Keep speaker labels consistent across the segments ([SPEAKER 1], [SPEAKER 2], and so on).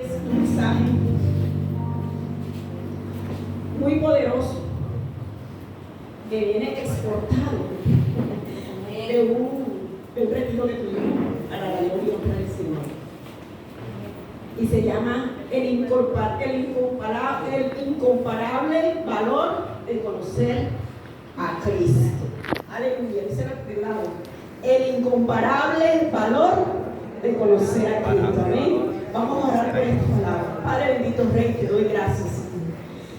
[SPEAKER 1] Es un mensaje muy poderoso que viene exportado de un retiro que tuvimos para la gloria y honra del Señor. Y se llama el incomparable valor de conocer a Cristo. Aleluya, dice el lado. El incomparable valor de conocer a Cristo. Amén. Vamos a orar por esta palabra. Padre bendito Rey, te doy gracias, Señor.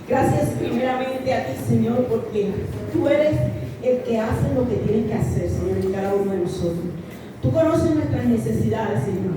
[SPEAKER 1] Gracias primeramente a ti, Señor, porque tú eres el que hace lo que tienes que hacer, Señor, en cada uno de nosotros. Tú conoces nuestras necesidades, Señor.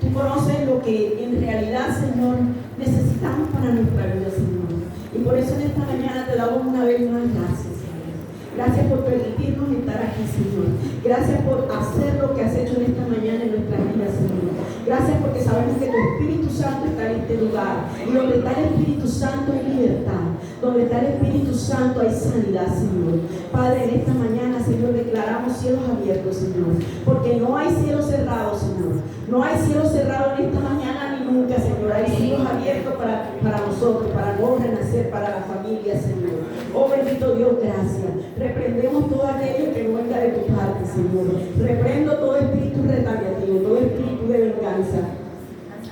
[SPEAKER 1] Tú conoces lo que en realidad, Señor, necesitamos para nuestra vida, Señor. Y por eso en esta mañana te damos una vez más gracias, Señor. Gracias por permitirnos estar aquí, Señor. Gracias por hacer lo que has hecho en esta mañana en nuestras vidas, Señor. Gracias porque sabemos que tu Espíritu Santo está en este lugar. Y donde está el Espíritu Santo hay libertad. Donde está el Espíritu Santo hay sanidad, Señor. Padre, en esta mañana, Señor, declaramos cielos abiertos, Señor. Porque no hay cielos cerrados, Señor. No hay cielos cerrados en esta mañana ni nunca, Señor. Hay cielos abiertos para nosotros, para no renacer, para la familia, Señor. Oh, bendito Dios, gracias. Reprendemos todo aquello que no venga de tu parte, Señor. Reprendo todo espíritu retaliativo, todo espíritu de venganza.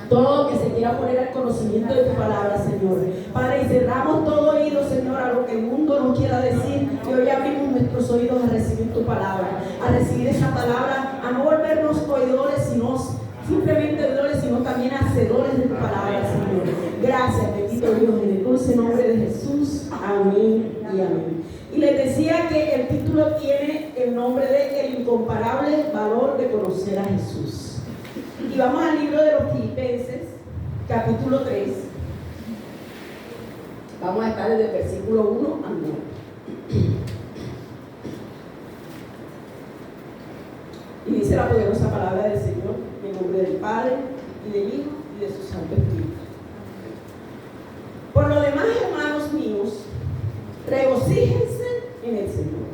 [SPEAKER 1] Todo lo que se quiera poner al conocimiento de tu palabra, Señor. Padre, y cerramos todo oído, Señor, a lo que el mundo nos quiera decir. Y hoy abrimos nuestros oídos a recibir tu palabra, a recibir esa palabra, a no volvernos oidores, sino simplemente oidores, sino también hacedores de tu palabra, Señor. Gracias, bendito Dios, en el dulce nombre de Jesús. Amén y amén. Y les decía que el título tiene el nombre de El incomparable valor de conocer a Jesús. Y vamos al libro de los Filipenses, capítulo 3. Vamos a estar desde el versículo 1 al 9. Y dice la poderosa palabra del Señor, en nombre del Padre, y del Hijo, y de su Santo Espíritu. Por lo demás, hermanos míos, regocíjense en el Señor.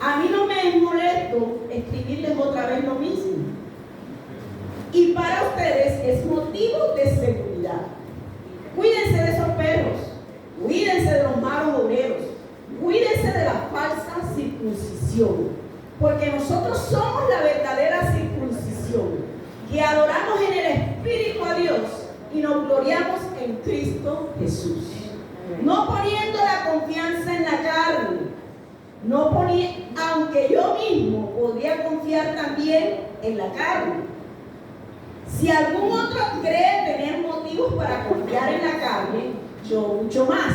[SPEAKER 1] A mí no me es molesto escribirles otra vez lo mismo. Y para ustedes es motivo de seguridad. Cuídense de esos perros, cuídense de los malos obreros, cuídense de la falsa circuncisión, porque nosotros somos la verdadera circuncisión, que adoramos en el Espíritu a Dios y nos gloriamos en Cristo Jesús. No poniendo la confianza en la carne, aunque yo mismo podría confiar también en la carne. Si algún otro cree tener motivos para confiar en la carne, yo mucho más.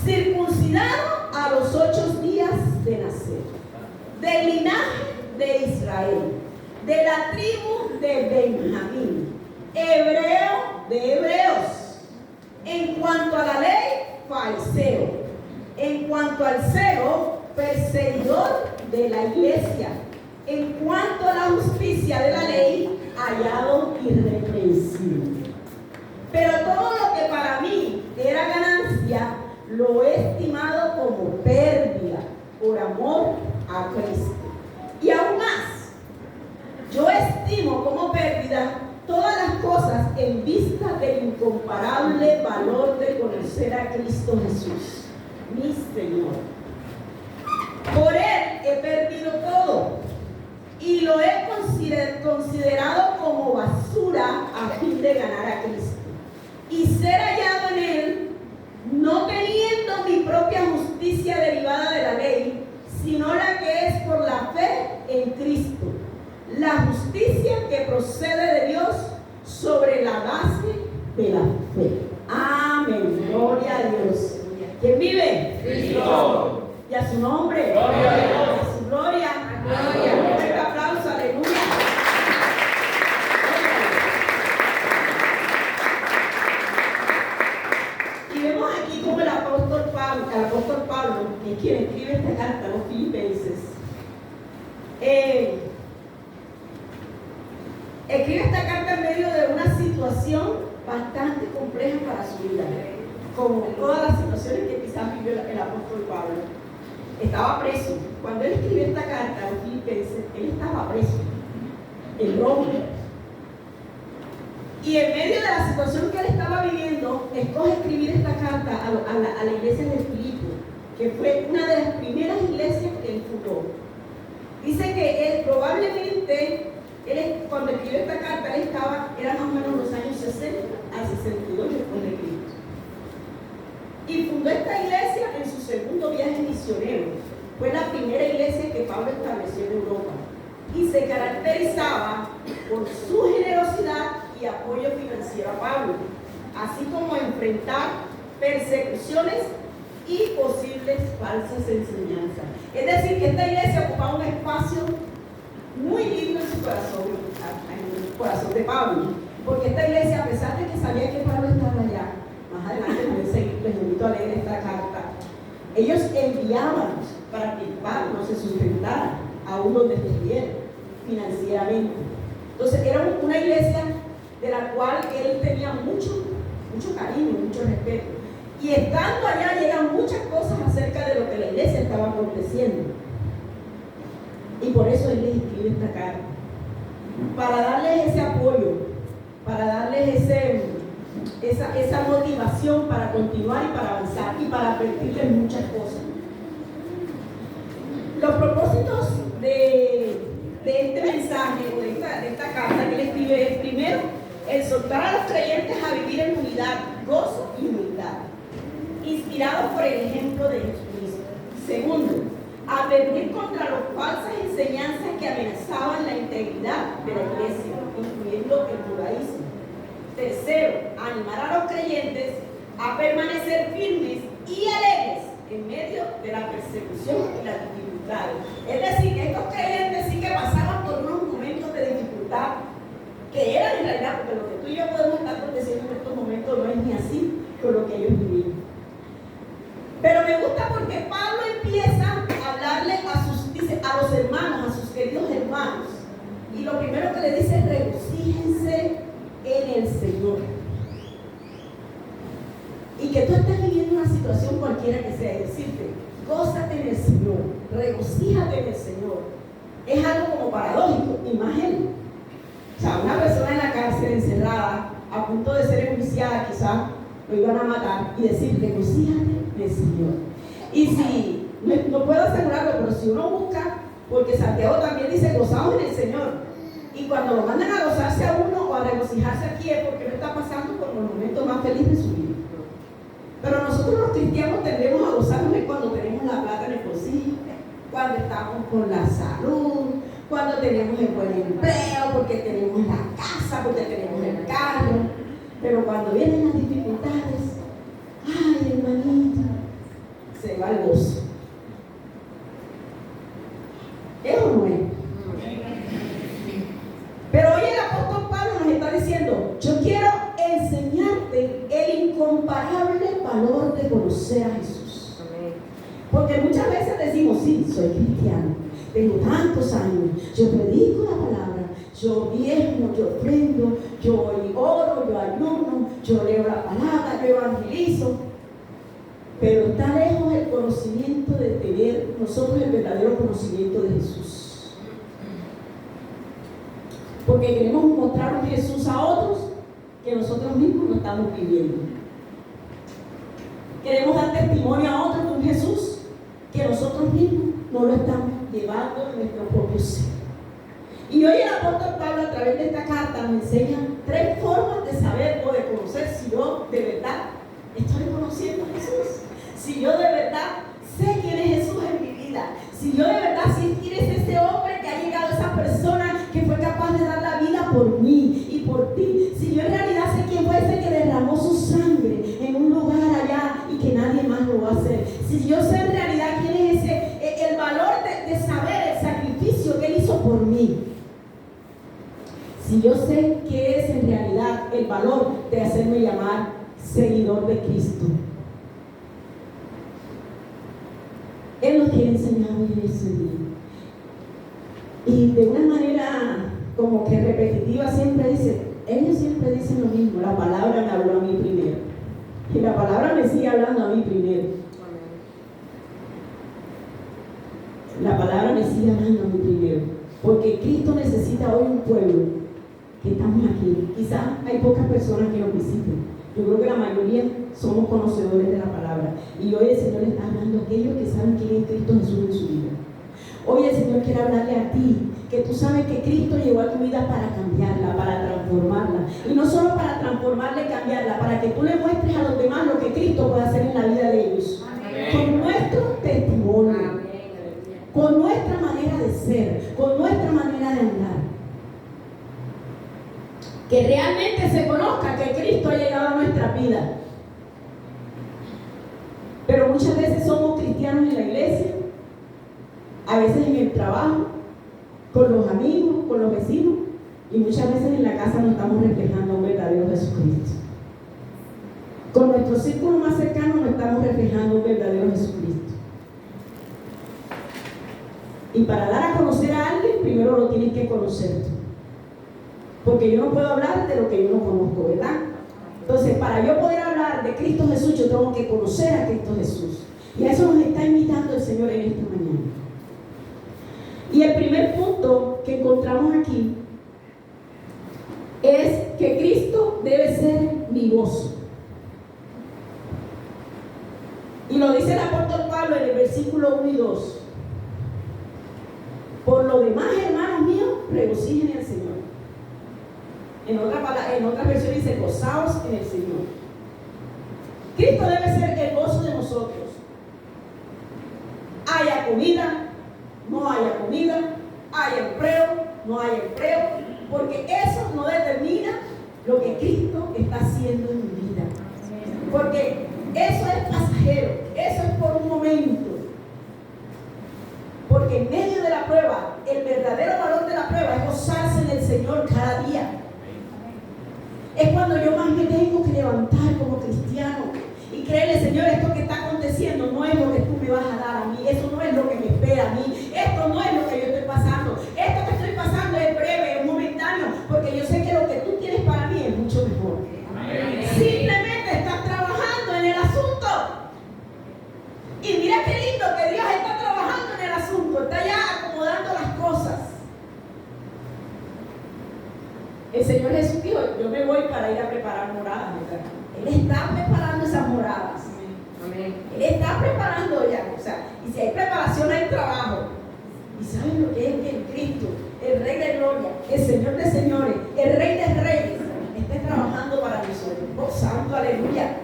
[SPEAKER 1] Circuncidado a los 8 días de nacer, del linaje de Israel, de la tribu de Benjamín, hebreo de hebreos. En cuanto a la ley, fariseo. En cuanto al celo, perseguidor de la iglesia. En cuanto a la justicia de la ley, hallado irreprensible. Pero todo lo que para mí era ganancia, lo he estimado como pérdida por amor a Cristo. Y aún más, yo estimo como pérdida todas las cosas en vista del incomparable valor de conocer a Cristo Jesús, mi Señor. Por Él he perdido todo y lo he considerado como basura a fin de ganar a Cristo y ser hallado en Él, no teniendo mi propia justicia derivada de la ley, sino la que es por la fe en Cristo, la justicia que procede de Dios sobre la base de la fe. Amén. Gloria a Dios. ¿Quién vive?
[SPEAKER 2] Cristo.
[SPEAKER 1] Y a su nombre.
[SPEAKER 2] Gloria a Dios.
[SPEAKER 1] A su gloria. Gloria. Un fuerte aplauso. Aleluya. Y vemos aquí como el apóstol Pablo, que es quien escribe esta carta a los Filipenses, escribe esta carta en medio de una situación bastante compleja para su vida, como todas las situaciones que quizás vivió el apóstol Pablo. Estaba preso. Cuando él escribió esta carta a los Filipenses, él estaba preso en Roma. Y en medio de la situación que él estaba viviendo, escoge escribir esta carta a la iglesia de Filipo, que fue una de las primeras iglesias que él fundó. Dice que él probablemente, cuando escribió esta carta, era más o menos los años 60 a 62 después de Cristo. Y fundó esta iglesia en su segundo viaje misionero. Fue la primera iglesia que Pablo estableció en Europa. Y se caracterizaba por su generosidad y apoyo financiero a Pablo, así como enfrentar persecuciones y posibles falsas enseñanzas. Es decir, que esta iglesia ocupaba un espacio muy lindo en su corazón, en el corazón de Pablo, porque esta iglesia, a pesar de que sabía que Pablo estaba allá, más adelante les invito a leer esta carta, ellos enviaban para que Pablo se sustentara aún donde estuviera financieramente. Entonces era una iglesia de la cual él tenía mucho cariño, mucho respeto. Y estando allá llegan muchas cosas acerca de lo que la iglesia estaba aconteciendo. Y por eso él les escribe esta carta, para darles ese apoyo, para darles esa motivación para continuar y para avanzar y para advertirles muchas cosas. Los propósitos de este mensaje o de esta carta que él escribe es, primero, exhortar a los creyentes a vivir en unidad, gozo y humildad, inspirados por el ejemplo de Jesucristo. Segundo, advertir contra las falsas enseñanzas que amenazaban la integridad de la iglesia, incluyendo el judaísmo. Tercero, animar a los creyentes a permanecer firmes y alegres en medio de la persecución y las dificultades. Es decir, que estos creyentes sí que pasaban por unos momentos de dificultad, que eran en realidad, porque lo que tú y yo podemos estar aconteciendo en estos momentos no es ni así con lo que ellos vivían. Pero me gusta porque Pablo empieza a hablarle a los hermanos, a sus queridos hermanos, y lo primero que le dice es: regocíjense en el Señor. Y que tú estés viviendo una situación cualquiera que sea, y decirte: gózate en el Señor, regocíjate en el Señor, es algo como paradójico. Imagínate, o sea, una persona en la cárcel encerrada, a punto de ser enjuiciada, quizás lo iban a matar, y decir: regocíjate en el Señor. Y si, no puedo asegurarlo, pero si uno busca, porque Santiago también dice: gozaos en el Señor. Y cuando lo mandan a gozarse a uno o a regocijarse aquí, es porque no está pasando por los momentos más felices de su vida. Pero nosotros los cristianos tendemos a gozarnos cuando tenemos la plata en el bolsillo, cuando estamos con la salud, cuando tenemos el buen empleo, porque tenemos la casa, porque tenemos el carro. Pero cuando vienen las dificultades, ay, hermanito, se va el gozo. ¿Es o no es? Pero hoy el apóstol Pablo nos está diciendo: yo quiero enseñarte el incomparable valor de conocer a Jesús. Porque muchas veces decimos: sí, soy cristiano, tengo tantos años, yo predico la palabra, yo diezmo, yo ofrendo, yo oro, yo ayuno, yo leo la palabra, yo evangelizo. Pero está lejos el conocimiento de tener nosotros el verdadero conocimiento de Jesús. Porque queremos mostrar un Jesús a otros que nosotros mismos no estamos viviendo. Queremos dar testimonio a otros de un Jesús que nosotros mismos no lo estamos llevando en nuestro propio ser. Y hoy el apóstol Pablo, a través de esta carta, nos enseña 3 formas de saber o de conocer si yo de verdad estoy conociendo a Jesús, si yo de verdad sé quién es Jesús en mi vida, si yo de verdad sé quién es ese hombre que ha llegado, esa persona que fue capaz de dar la vida por mí y por ti, si yo en realidad sé quién fue ese que derramó su sangre en un lugar allá y que nadie más lo va a hacer, si yo sé en realidad quién es ese, el valor de saber el sacrificio que él hizo por mí, si yo sé qué es en realidad el valor de hacerme llamar seguidor de Cristo. Él nos quiere enseñar hoy en ese día. Y de una manera como que repetitiva ellos siempre dicen lo mismo: la palabra me habló a mí primero. Y la palabra me sigue hablando a mí primero. La palabra me sigue hablando a mí primero. Porque Cristo necesita hoy un pueblo que estamos aquí. Quizás hay pocas personas que nos visiten. Yo creo que la mayoría somos conocedores de la palabra. Y hoy el Señor está hablando a aquellos que saben quién es Cristo Jesús en su vida. Hoy el Señor quiere hablarle a ti, que tú sabes que Cristo llegó a tu vida para cambiarla, para transformarla. Y no solo para transformarla y cambiarla, para que tú le muestres a los demás lo que Cristo puede hacer en la vida de ellos. Amén. Con nuestro testimonio. Amén. Con nuestra manera de ser, con nuestra manera de andar. Que realmente se conozca que Cristo ha llegado a nuestra vida. Pero muchas veces somos cristianos en la iglesia, a veces en el trabajo, con los amigos, con los vecinos, y muchas veces en la casa no estamos reflejando a un verdadero Jesucristo. Con nuestro círculo más cercano no estamos reflejando a un verdadero Jesucristo. Y para dar a conocer a alguien, primero lo tienes que conocer tú. Porque yo no puedo hablar de lo que yo no conozco, ¿verdad? Entonces, para yo poder hablar de Cristo Jesús, yo tengo que conocer a Cristo Jesús. Y a eso nos está invitando el Señor en esta mañana. Y el primer punto que encontramos aquí es que Cristo debe ser mi gozo. Y lo dice el apóstol Pablo en el versículo 1 y 2. Por lo demás, hermanos míos, regocijen en el Señor. En otra versión dice, gozaos en el Señor. Cristo debe ser el gozo de nosotros. Haya comida, no haya comida, haya empleo, no haya empleo, porque eso no determina lo que Cristo está haciendo en mi vida. Porque eso es pasajero, eso es por un momento. Porque en medio de la prueba, el verdadero valor de la prueba es gozarse en el Señor cada día. Es cuando yo más me tengo que levantar como cristiano y creerle, Señor, esto que está aconteciendo no es lo que tú me vas a dar a mí, eso no es lo que me espera a mí, esto no es lo que yo estoy pasando, esto que estoy pasando es breve, es momentáneo, porque yo sé que lo que tú tienes para mí es mucho mejor. Amén. Simplemente estás trabajando en el asunto. Y mira qué lindo que Dios está trabajando en el asunto, está ya acomodando las cosas. El Señor Jesús dijo, yo me voy para ir a preparar moradas. Él está preparando esas moradas. Amén. Él está preparando ya. O sea, y si hay preparación, hay trabajo. ¿Y saben lo que es que el Cristo, el Rey de Gloria, el Señor de señores, el Rey de reyes, esté trabajando para nosotros? Oh, santo, aleluya.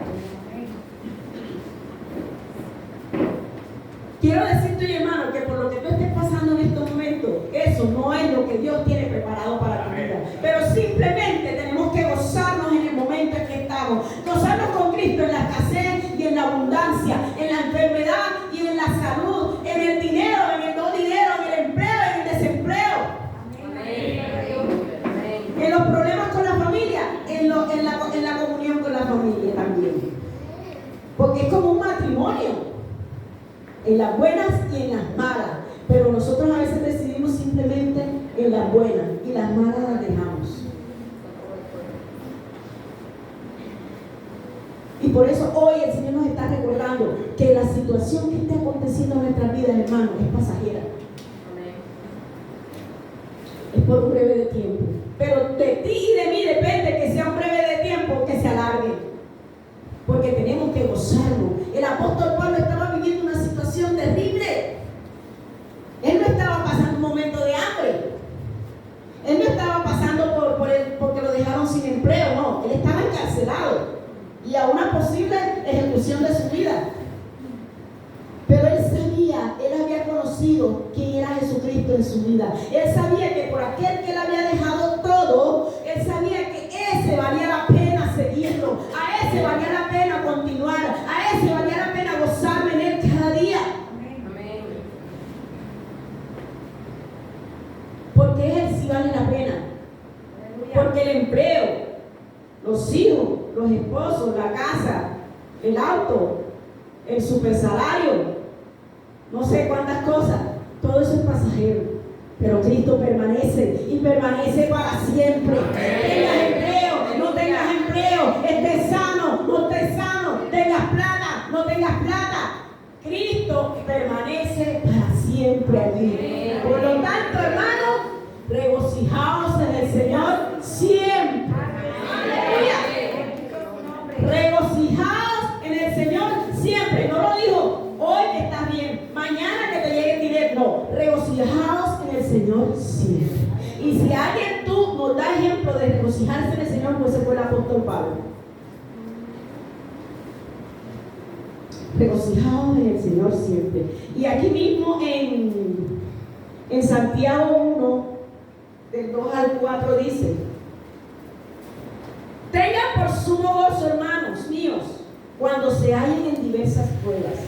[SPEAKER 1] Quiero decirte, hermano, que por lo que tú estés pasando en estos momentos, eso no es lo que Dios tiene preparado para tu vida. Pero simplemente tenemos que gozarnos en el momento en que estamos. Gozarnos con Cristo en la escasez y en la abundancia, en la enfermedad y en la salud, en el dinero, en el no dinero, en el empleo, en el desempleo. Amén. En los problemas con la familia, en la comunión con la familia también. Porque es como un matrimonio. En las buenas y en las malas, pero nosotros a veces decidimos simplemente en las buenas y las malas las dejamos. Y por eso hoy el Señor nos está recordando que la situación que esté aconteciendo en nuestras vidas, hermanos, es pasajera. Es por un breve de tiempo, pero de ti y de mí depende que sea un breve de tiempo, que se alargue, porque tenemos que gozarnos. El apóstol Pablo estaba viviendo una situación terrible. Él no estaba pasando un momento de hambre. Él no estaba pasando porque lo dejaron sin empleo, no. Él estaba encarcelado y a una posible ejecución de su vida. Pero él sabía, él había conocido quién era Jesucristo en su vida. Él sabía que por aquel que él había dejado todo, él sabía que ese valía la pena seguirlo, a ese valía la pena continuar, a ese valía la pena gozarme en él cada día. Amén. Porque él sí vale la pena. Porque el empleo, los hijos, los esposos, la casa, el auto, el supersalario, no sé cuántas cosas, todo eso es pasajero, pero Cristo permanece y permanece para siempre. Tengas empleo, no tengas empleo, estés sano, no estés sano, tengas plata, no tengas plata, Cristo permanece para siempre allí. Por lo tanto, hermanos, regocijaos en el Señor siempre. apóstol Pablo. Regocijaos en el Señor siempre. Y aquí mismo en Santiago 1, del 2 al 4 dice: tengan por sumo gozo, hermanos míos, cuando se hallen en diversas pruebas,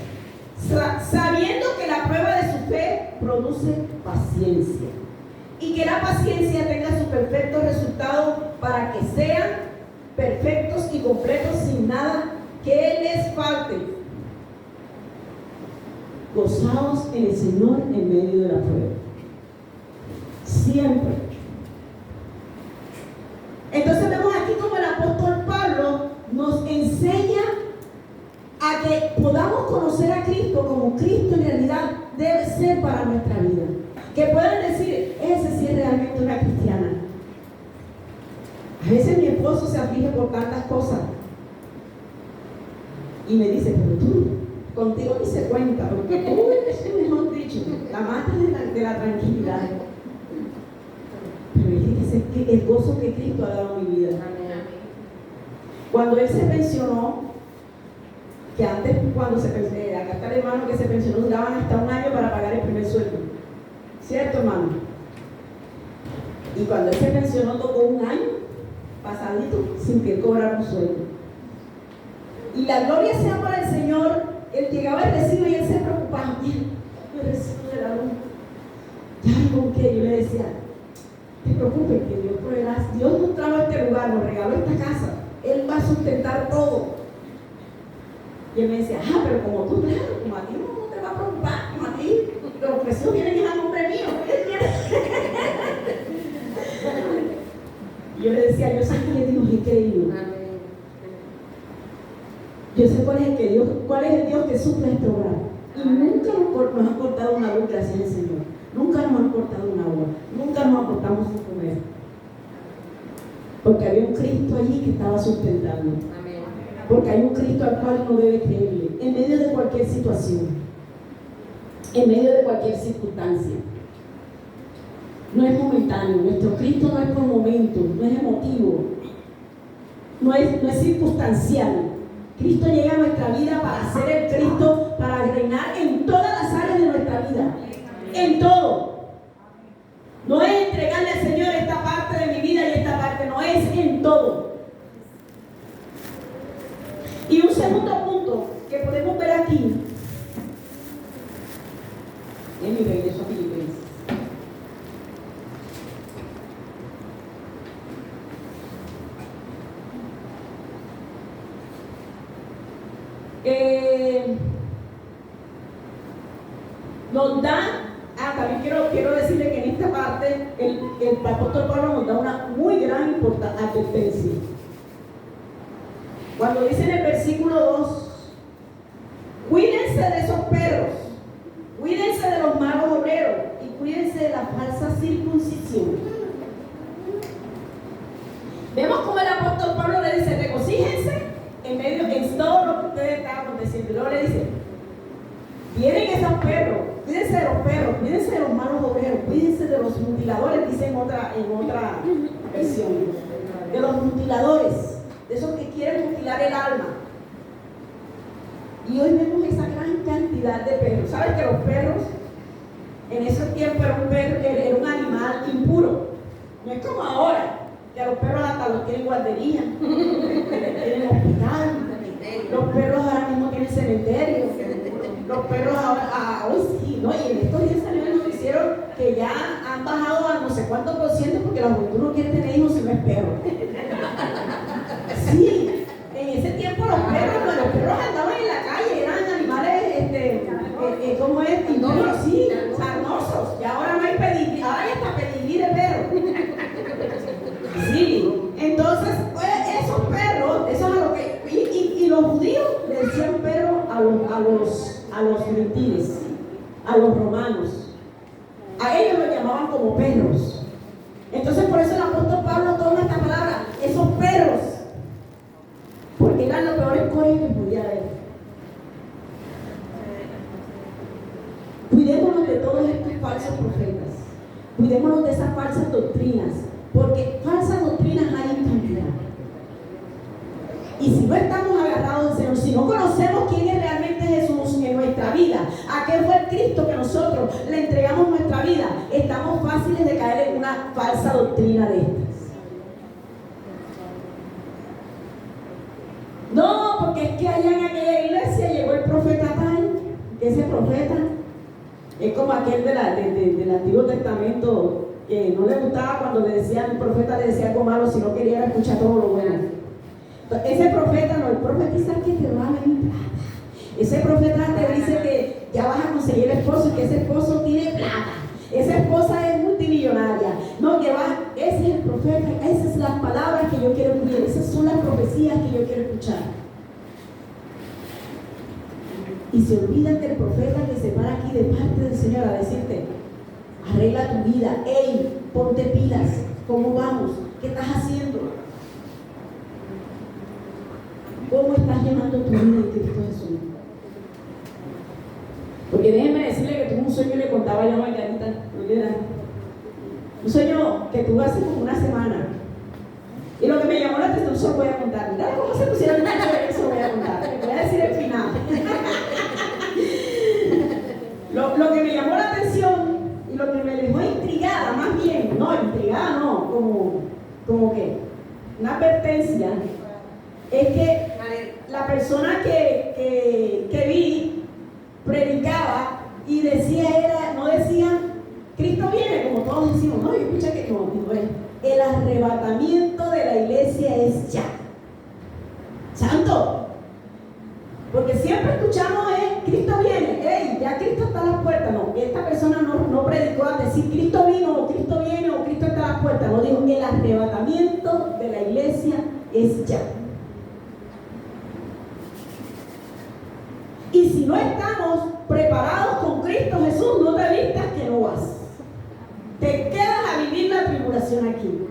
[SPEAKER 1] sabiendo que la prueba de su fe produce paciencia, y que la paciencia tenga su perfecto resultado, para que sean perfectos y completos, sin nada que les falte. Gozaos en el Señor en medio de la prueba. Siempre. Entonces vemos aquí como el apóstol Pablo nos enseña a que podamos conocer a Cristo como Cristo en realidad debe ser para nuestra vida. Que puedan decir, ese sí es realmente una cristiana. A veces mi esposo se aflige por tantas cosas y me dice, pero tú, contigo ni se cuenta, porque tú eres, mejor dicho, la madre de la tranquilidad. Pero es que el gozo que Cristo ha dado a mi vida. Cuando él se pensionó, que antes, cuando acá está el hermano que se pensionó, duraban hasta un año para pagar el primer sueldo. ¿Cierto, hermano? Y cuando él se pensionó, tocó un año pasadito sin que él cobrara un sueldo. Y la gloria sea para el Señor. Él llegaba al recibo y él se preocupaba: bien, el recibo de la luz, ¿ya con qué? Yo le decía: no te preocupes, que Dios proveerá. Dios nos trajo a este lugar, nos regaló esta casa, Él va a sustentar todo. Y él me decía: pero como tú, claro, como a ti no te va a preocupar, como a ti los precios vienen a nombre mío. Y yo le decía: yo sé que Dios es querido. Yo sé cuál es el Dios que suple este hogar. Y nunca nos ha cortado una luz, gracias al Señor. Nunca nos han cortado un agua. Nunca nos aportamos sin comer. Porque había un Cristo allí que estaba sustentando. Porque hay un Cristo al cual uno debe creerle. En medio de cualquier situación. En medio de cualquier circunstancia. No es momentáneo. Nuestro Cristo no es por momento. No es emotivo. No es circunstancial. Cristo llega a nuestra vida para ser el Cristo, para reinar en todas las áreas de nuestra vida. En todo. No es entregarle al Señor esta parte de mi vida y esta parte, no, es en todo. Y un segundo punto que podemos ver aquí, en mi regreso a Filipenses. Nos da, también quiero decirle que en esta parte el apóstol Pablo nos da una muy gran advertencia. Cuando dice en el versículo 2: cuídense de esos perros, cuídense de los malos obreros y cuídense de la falsa circuncisión. Vemos como el apóstol Pablo le dice: regocíjense en medio de todo lo que ustedes estaban aconteciendo. Y luego le dice: vienen esos perros, cuídense de los perros, cuídense de los malos obreros, cuídense de los mutiladores, dice en otra versión, de los mutiladores, de esos que quieren mutilar el alma. Y hoy vemos esa gran cantidad de perros. ¿Sabes que los perros en ese tiempo era un animal impuro? No es como ahora, que a los perros hasta los tienen guardería, tienen hospital, los perros ahora mismo tienen cementerio, los perros ahora, hoy sí, ¿no? Y en estos días salió el noticiero que ya han bajado a no sé cuánto por ciento porque la juventud no quiere tener hijos si no es perro. Sí, en ese tiempo los perros andaban en la calle, eran animales, ¿cómo es? Indoros, sí, sarnosos. Y ahora no hay pedigrí, ahora hay hasta pedigrí de perro. Sí, entonces, pues, esos perros, eso es lo que. Y los judíos le decían perro a los gentiles, a los romanos. A ellos lo llamaban como perros. Entonces, por eso el apóstol Pablo toma esta palabra, esos perros, porque eran los peores cosas que podía haber. Cuidémonos de todos estos falsos profetas, cuidémonos de esas falsas doctrinas, porque falsas doctrinas hay en cantidad. Y si no estamos agarrados del Señor, si no conocemos quién es realmente Jesús en nuestra vida, a qué fue el Cristo que nosotros le entregamos nuestra vida, estamos fáciles de caer en una falsa doctrina de estas. No, porque es que allá en aquella iglesia llegó el profeta tal, que ese profeta es como aquel del Antiguo Testamento, que no le gustaba cuando le decían, el profeta le decía algo malo, sino quería escuchar todo lo bueno. Entonces, ese profeta no, el profetiza que te va a venir plata. Ese profeta te dice que ya vas a conseguir esposo y que ese esposo tiene plata. Esa esposa es multimillonaria. No, que va, ese es el profeta, esas son las palabras que yo quiero escuchar, esas son las profecías que yo quiero escuchar. Y se olvidan del profeta que se para aquí de parte del Señor a decirte, arregla tu vida, hey, ponte pilas, ¿cómo vamos? ¿Qué estás haciendo? ¿Cómo estás llevando tu vida en Cristo Jesús? Porque déjenme decirle que tuve un sueño y le contaba yo a Margarita, un sueño que tuve hace como una semana. Y lo que me llamó la atención, se lo voy a contar. Mira cómo se pusieron mucho de eso, voy a contar. Les voy a decir el final. Lo que me llamó la atención y lo que me dejó intrigada, más bien, no, intrigada no, como que una advertencia, es que la persona que vi predicaba y decía, no decía, Cristo viene, como todos decimos, no, yo escuché que no, el arrebatamiento de la iglesia es ya. Santo. Porque siempre escuchamos, Cristo viene, ya Cristo está a las puertas. No, esta persona no predicó a decir Cristo vino, o Cristo viene, o Cristo está a las puertas. No, dijo, el arrebatamiento de la iglesia es ya. Y si no estamos preparados con Cristo Jesús, no te vistas que no vas. Te quedas a vivir la tribulación aquí.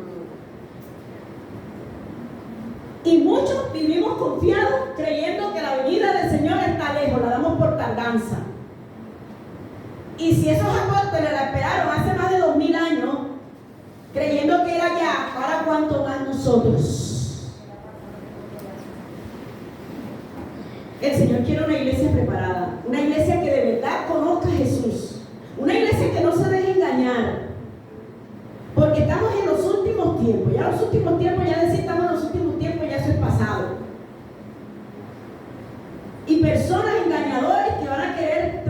[SPEAKER 1] Y muchos vivimos confiados creyendo que la venida del Señor está lejos, la damos por tardanza. Y si esos apóstoles la esperaron hace más de 2000 años, creyendo que era ya, ¿para cuánto más nosotros? El Señor quiere una iglesia preparada, una iglesia que de verdad conozca a Jesús, una iglesia que no se deje engañar, porque estamos en los últimos tiempos. Ya los últimos tiempos, ya decir estamos en los últimos tiempos, ya eso es pasado. Y personas engañadoras que van a querer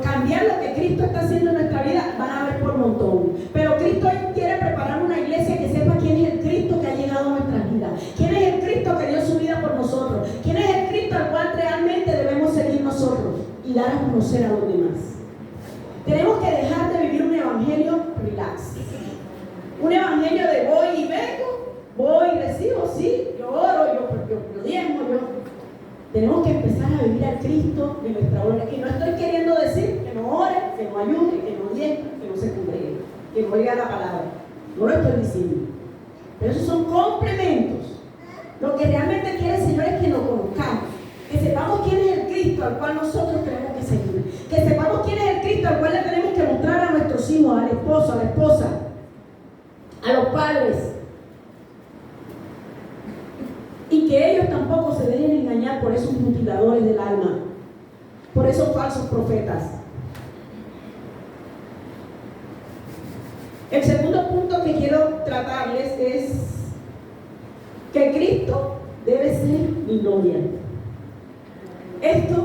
[SPEAKER 1] cambiar lo que Cristo está haciendo en nuestra vida, van a ver por montón. Pero Cristo quiere preparar una iglesia que sepa quién es el Cristo que ha llegado a nuestras vidas, quién es el Cristo que dio su vida por nosotros, quién es el Cristo al cual realmente debemos seguir nosotros y dar a conocer a los demás. Tenemos que dejar de vivir un evangelio relax, un evangelio de voy y vengo, voy y recibo, sí, yo oro, yo diezmo, Tenemos que empezar a vivir al Cristo de nuestra obra. Y no estoy queriendo decir que no ore, que no ayude, que no diezme, que no se congregue, que no oiga la palabra. No lo estoy diciendo. Pero esos son complementos. Lo que realmente quiere el Señor es que nos conozcamos, que sepamos quién es el Cristo al cual nosotros tenemos que seguir, que sepamos quién es el Cristo al cual le tenemos que mostrar a nuestros hijos, al esposo, a la esposa, a los padres, y que ellos tampoco se dejen engañar por esos mutiladores del alma, por esos falsos profetas. El segundo punto que quiero tratarles es que Cristo debe ser mi gloria. Esto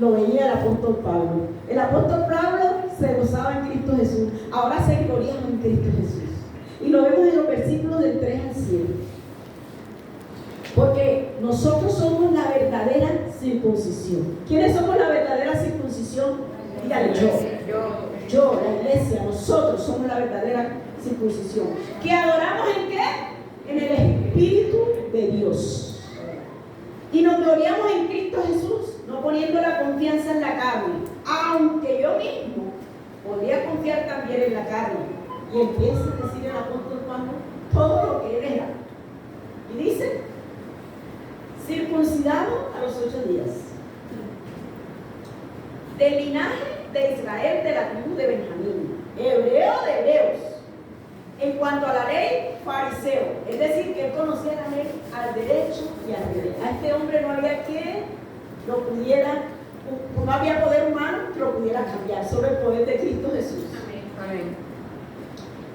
[SPEAKER 1] lo veía el apóstol Pablo. El apóstol Pablo se gozaba en Cristo Jesús, ahora se gloriaba en Cristo Jesús. Y lo vemos en los versículos del 3 al 7. Porque nosotros somos la verdadera circuncisión. ¿Quiénes somos la verdadera circuncisión? Dígale, yo, la iglesia, nosotros somos la verdadera circuncisión. ¿Que adoramos en qué? En el Espíritu de Dios. Y nos gloriamos en Cristo Jesús, no poniendo la confianza en la carne. Aunque yo mismo podría confiar también en la carne. Y empieza a decir el apóstol Pablo todo lo que él era. Y dice, circuncidado a los 8 días, del linaje de Israel, de la tribu de Benjamín, hebreo de hebreos, en cuanto a la ley, fariseo, es decir, que él conocía la ley al derecho y al revés. A este hombre no había quien lo pudiera, no había poder humano que lo pudiera cambiar, sobre el poder de Cristo Jesús.
[SPEAKER 2] Amén.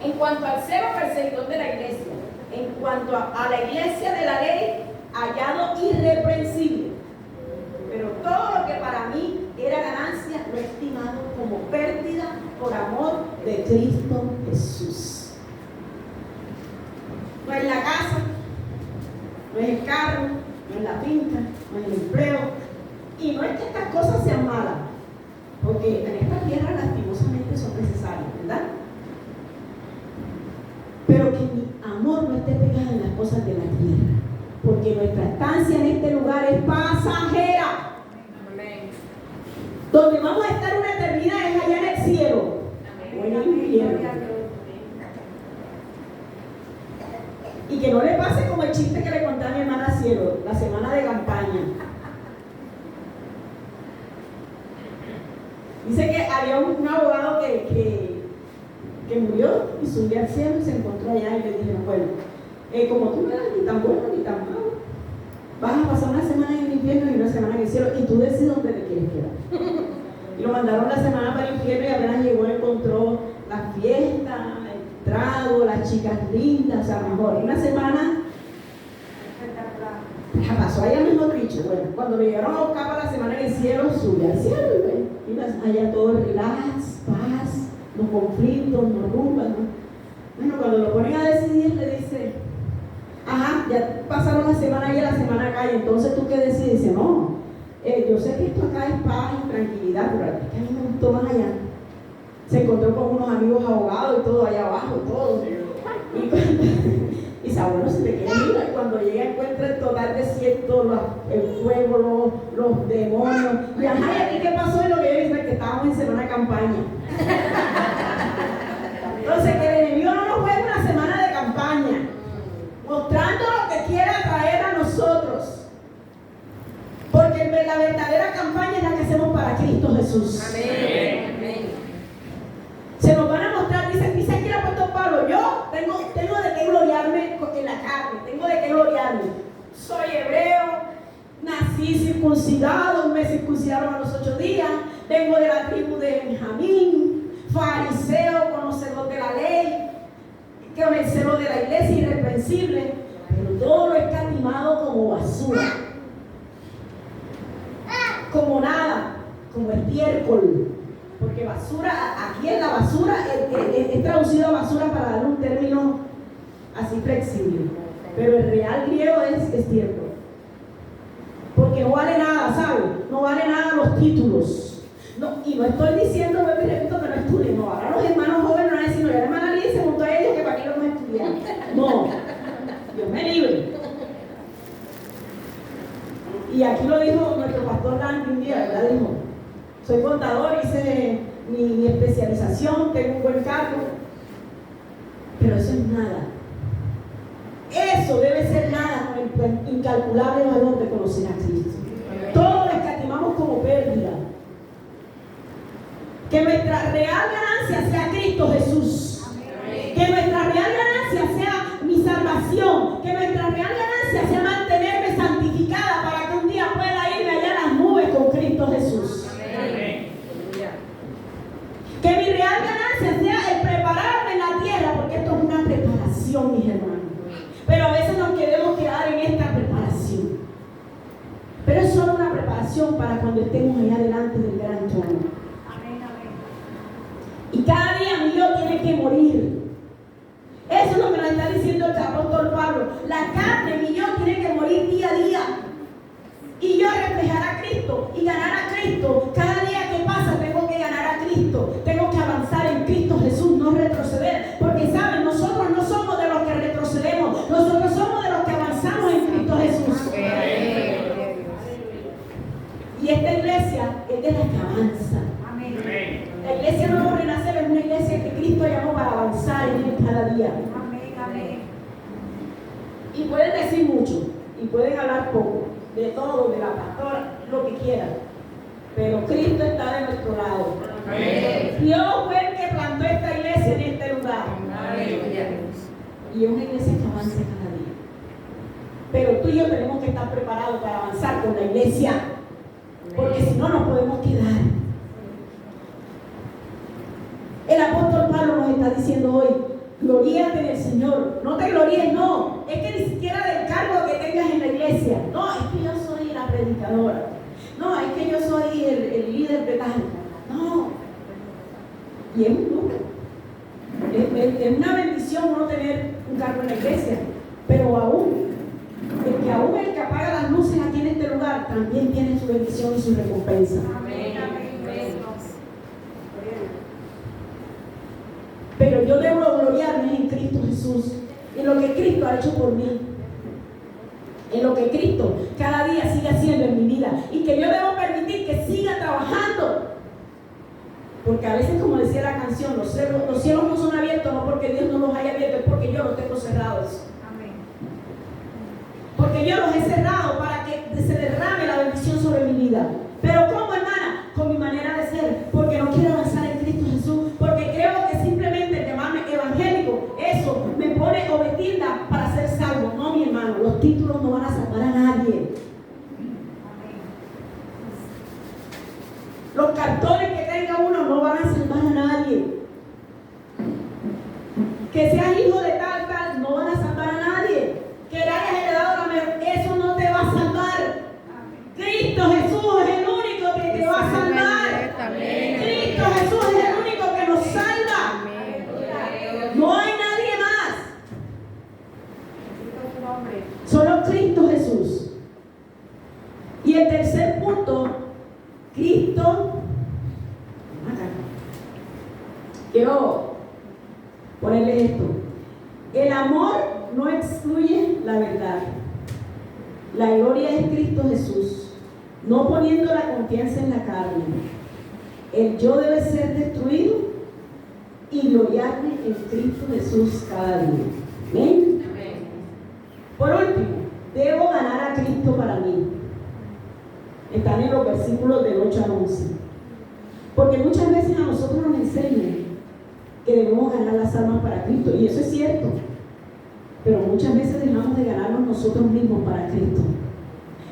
[SPEAKER 1] En cuanto al celo perseguidor de la iglesia, en cuanto a la iglesia de la ley, hallado irreprensible. Pero todo lo que para mí era ganancia, lo he estimado como pérdida por amor de Cristo Jesús. No es la casa, no es el carro, no es la finca, no es el empleo. Y no es que estas cosas sean malas, porque en esta tierra lastimosamente son necesarias, ¿verdad? Pero que mi amor no esté pegado en las cosas de la tierra, porque nuestra estancia en este lugar es pasajera.
[SPEAKER 2] Amén.
[SPEAKER 1] Donde vamos a estar una eternidad es allá en el cielo o en el infierno. Y que no le pase como el chiste que le conté a mi hermana Cielo, la semana de campaña. Dice que había un abogado que murió y subió al cielo y se encontró allá y le dijeron, bueno, como tú no eres ni tan bueno ni tan malo, vas a pasar una semana en el infierno y una semana en el cielo y tú decides dónde te quieres quedar. Y lo mandaron la semana para el infierno y apenas llegó encontró la fiesta, el trago, las chicas lindas, o sea, mejor. Una semana la pasó allá, mejor dicho. Bueno, cuando lo llegaron a buscar para la semana en el cielo, sube al cielo y allá todo relax, paz, no conflictos, no rumbas, ¿no? Bueno, cuando lo ponen a decidir, le dice, ajá, ya pasaron la semana allá, la semana acá, y entonces tú qué decides. Dice, no, yo sé que esto acá es paz y tranquilidad, pero es que a mí me gustó más allá. Se encontró con unos amigos abogados y todo allá abajo, todo. Y dice, bueno, si te quieren ir, cuando llega encuentra el total desierto, el fuego, los demonios. Y ajá, ¿y aquí qué pasó? Y lo que yo dice que estábamos en semana de campaña. Entonces, que el enemigo no nos juegue una semana de campaña, mostrando lo que quiera traer a nosotros. Porque la verdadera campaña es la que hacemos para Cristo Jesús.
[SPEAKER 2] Amén.
[SPEAKER 1] Se nos van a mostrar, dice aquí el apóstol Pablo, yo tengo de qué gloriarme en la carne, tengo de qué gloriarme. Soy hebreo, nací circuncidado, me circuncidaron a los 8 días, vengo de la tribu de Benjamín, fariseo, conocedor de la ley, conocedor de la iglesia, irreprensible, pero todo lo he escatimado como basura, como nada, como estiércol. Porque basura, aquí en la basura, es traducido a basura para dar un término así flexible. Pero el real griego es estiércol. Porque no vale nada, ¿sabes? No vale nada los títulos. No, y no estoy diciendo, vuelvo y repito, que no estudien. No, ahora los hermanos jóvenes no van a decir, no, ya la hermana Lidia se juntó a ellos que para qué los vamos a estudiar. No, Dios me libre. Y aquí lo dijo nuestro pastor Randy un día, ¿verdad? Dijo, soy contador, hice mi especialización, tengo un buen cargo, pero eso es nada. Eso debe ser nada con el incalculable valor de conocer a Cristo. Todo lo escatimamos como pérdida. Que nuestra real ganancia sea Cristo Jesús. Que nuestra real ganancia sea mi salvación. Que nuestra real ganancia sea mantenerme santificada para que un día pueda irme allá a las nubes con Cristo Jesús. Que mi real ganancia sea el prepararme en la tierra, porque esto es una preparación, mis hermanos. Pero a veces nos queremos quedar en esta preparación. Pero es solo una preparación para cuando estemos allá delante del gran trono. Y cada día mi yo tiene que morir. Eso es lo que nos está diciendo el apóstol Pablo. La carne, mi yo, tiene que morir día a día. Y yo reflejar a Cristo y ganar a Cristo. Cada día que pasa tengo que ganar a Cristo. Tengo que avanzar en Cristo Jesús, no retroceder. Porque saben, nosotros no somos de los que retrocedemos. Nosotros somos de los que avanzamos en Cristo Jesús. Y esta iglesia es de las que avanza. La iglesia no va a renacer, es una iglesia que Cristo llamó para avanzar en él cada día. Y pueden decir mucho, y pueden hablar poco, de todo, de la pastora, lo que quieran. Pero Cristo está de nuestro lado. Dios fue el que plantó esta iglesia en este lugar. Y es una iglesia que avanza cada día. Pero tú y yo tenemos que estar preparados para avanzar con la iglesia, porque si no nos podemos quedar. El apóstol Pablo nos está diciendo hoy: gloríate en el Señor. No te gloríes, no. Es que ni siquiera del cargo que tengas en la iglesia. No, es que yo soy la predicadora. No, es que yo soy el líder de tal. No. Y es un lujo. Es una bendición no tener un cargo en la iglesia. Pero aún el que apaga las luces aquí en este lugar también tiene su bendición y su recompensa.
[SPEAKER 2] Amén.
[SPEAKER 1] Pero yo debo gloriarme en Cristo Jesús, en lo que Cristo ha hecho por mí, en lo que Cristo cada día sigue haciendo en mi vida, y que yo debo permitir que siga trabajando, porque a veces, como decía la canción, los cielos no son abiertos no porque Dios no los haya abierto, es porque yo los tengo cerrados.
[SPEAKER 2] Amén.
[SPEAKER 1] Porque yo los he cerrado para que se derrame la bendición sobre mi vida. Pero ¿cómo, hermana? Con mi manera de ser, porque no quiero avanzar en Cristo Jesús, porque creo que simplemente llamarme evangélico, eso me pone o me tilda para ser salvo. No, mi hermano, los títulos no van a salvar a nadie. Los cartones que tenga uno no van a salvar a nadie. Que seas hijo de tal, no van a salvar a nadie. Que le hayas heredado la mejor, eso no te va a salvar. Cristo Jesús es el único que te va a salvar. Cristo Jesús es el único que nos salva. No hay nadie más. Solo Cristo Jesús. Y el tercer punto, Cristo. Quiero ponerle esto. El amor no excluye la verdad. La gloria es Cristo Jesús, no poniendo la confianza en la carne. El yo debe ser destruido y gloriarme en Cristo Jesús cada día. ¿Amén? Por último, debo ganar a Cristo para mí. Están en los versículos del 8 al 11. Porque muchas veces a nosotros nos enseñan que debemos ganar las almas para Cristo, y eso es cierto. Pero muchas veces dejamos de ganarnos nosotros mismos para Cristo.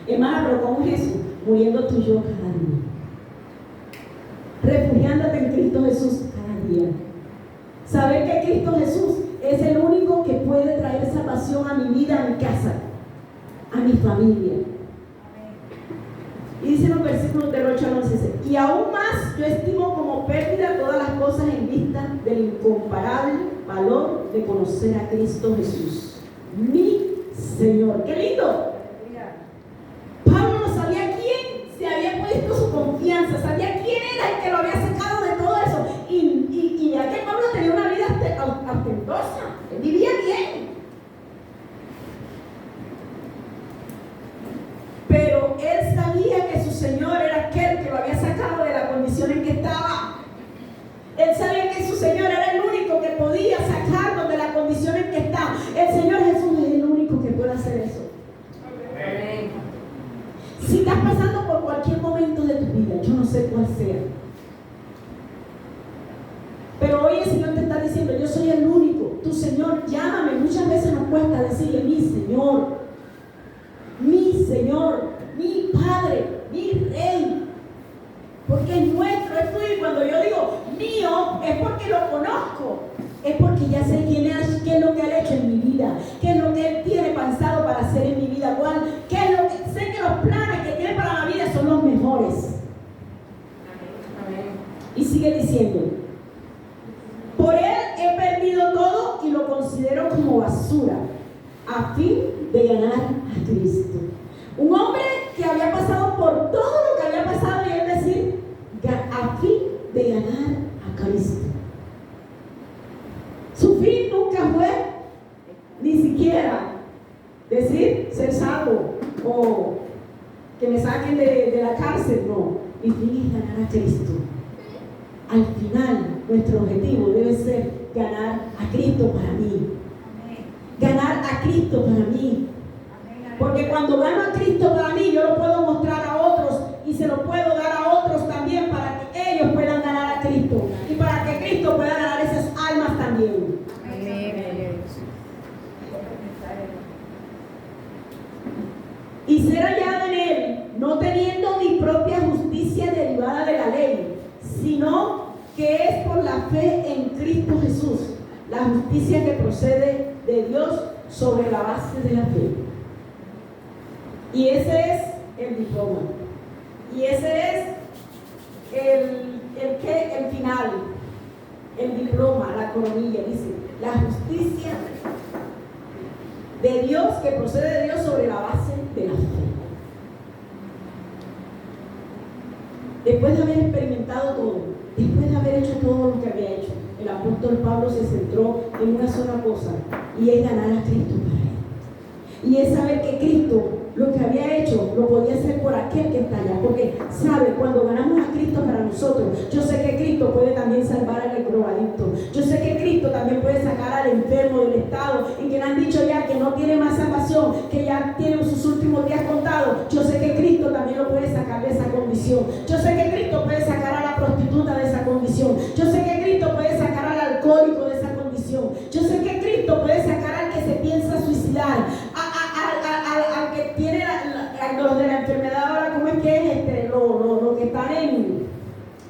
[SPEAKER 1] Hermana, pero ¿cómo es eso? Muriendo tú y yo cada día. Refugiándote en Cristo Jesús cada día. Saber que Cristo Jesús es el único que puede traer salvación a mi vida, a mi casa, a mi familia. Y dice en los versículos del 8 al 11, y aún más yo estimo como pérdida todas las cosas en vista del incomparable valor de conocer a Cristo Jesús, mi Señor. ¡Qué lindo! Pablo no sabía quién se había puesto su confianza, sabía quién era el que lo había sacado de todo eso. Y ya que Pablo tenía una vida ostentosa, él vivía bien. Pero él sabía que su Señor era aquel que lo había sacado de la condición en que estaba. Él sabía que su Señor era el único que podía sacarnos de la condición en que está. El Señor Jesús es el único que puede hacer eso.
[SPEAKER 2] Amén.
[SPEAKER 1] Si estás pasando por cualquier momento de tu vida, yo no sé cuál sea, pero hoy el Señor te está diciendo: yo soy el único, tu Señor, llámame. Muchas veces nos cuesta decirle mi Señor, mi Padre, mi Rey, porque es nuestro, es tuyo. Y cuando yo digo mío, es porque lo conozco, es porque ya sé quién es, qué es lo que Él ha hecho en mi vida, qué es lo que Él tiene pensado para hacer en mi vida, qué es lo que sé, que los planes que tiene para la vida son los mejores.
[SPEAKER 2] Amén.
[SPEAKER 1] Y sigue diciendo: por Él he perdido todo y lo considero como basura, a fin de ganar a Cristo. Un hombre que había pasado por todo lo que había pasado, y es decir, a fin de ganar a Cristo. Su fin nunca fue ni siquiera decir ser salvo o que me saquen de la cárcel. No, mi fin es ganar a Cristo. Al final, nuestro objetivo debe ser ganar a Cristo para mí. Ganar a Cristo para mí. Porque cuando gano a Cristo para mí, yo lo puedo mostrar a otros y se lo puedo dar a otros también, para que ellos puedan ganar a Cristo y para que Cristo pueda ganar esas almas también.
[SPEAKER 2] Amén.
[SPEAKER 1] y ser hallado en Él, no teniendo mi propia justicia derivada de la ley, sino que es por la fe en Cristo Jesús, la justicia que procede de Dios sobre la base de la fe. Y ese es el diploma. Y ese es el final, el diploma, la coronilla, dice, la justicia de Dios que procede de Dios sobre la base de la fe. Después de haber experimentado todo, después de haber hecho todo lo que había hecho, el apóstol Pablo se centró en una sola cosa, y es ganar a Cristo para él. Y es saber que Cristo lo que había hecho lo podía hacer por aquel que está allá. Porque, ¿sabe? Cuando ganamos a Cristo para nosotros, yo sé que Cristo puede también salvar al drogadicto. Yo sé que Cristo también puede sacar al enfermo del estado y que le han dicho ya que no tiene más salvación, que ya tiene sus últimos días contados. Yo sé que Cristo también lo puede sacar de esa condición. Yo sé que Cristo puede sacar a la prostituta de esa condición. Yo sé que Cristo puede sacar al alcohólico de esa condición. Yo sé que Cristo puede sacar al que se piensa suicidar, al que tiene los de la enfermedad ahora, ¿cómo es que es? Los que están en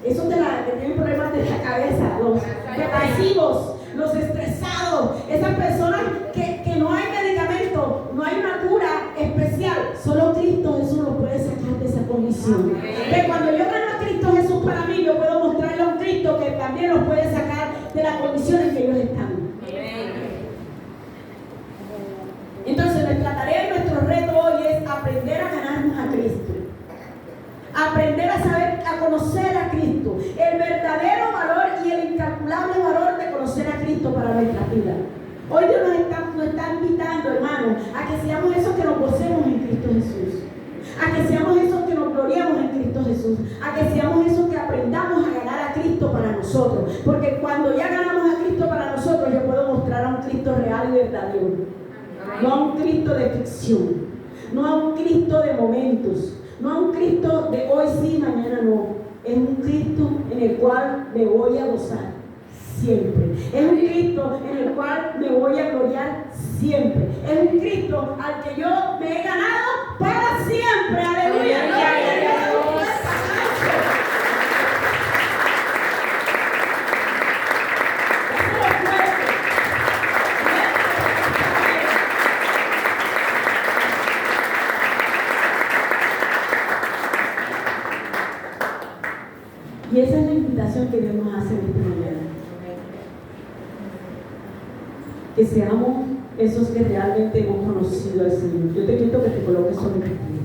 [SPEAKER 1] esos que tienen problemas de la cabeza, los depresivos, los estresados, esas personas que no hay medicamento, no hay una cura especial, solo Cristo Jesús los puede sacar de esa condición. Que cuando yo gano a Cristo Jesús para mí, yo puedo mostrarle a un Cristo que también los puede sacar de la condición en que ellos están. Entonces nuestra tarea y nuestro reto hoy es aprender a ganarnos a Cristo, aprender a saber, a conocer a Cristo, el verdadero valor y el incalculable valor de conocer a Cristo para nuestra vida. Hoy Dios nos está invitando, hermanos, a que seamos esos que nos gocemos en Cristo Jesús, a que seamos esos que nos gloriamos en Cristo Jesús, a que seamos esos que aprendamos a ganar a Cristo para nosotros, porque cuando ya ganamos a Cristo para nosotros, yo puedo mostrar a un Cristo real y verdadero. No a un Cristo de ficción, no a un Cristo de momentos, no a un Cristo de hoy sí, mañana no. Es un Cristo en el cual me voy a gozar siempre. Es un Cristo en el cual me voy a gloriar siempre. Es un Cristo al que yo me he ganado para siempre. Aleluya. Y esa es la invitación que Dios nos hace en esta mañana. Que seamos esos que realmente hemos conocido al Señor. Yo te invito a que te coloques sobre ti.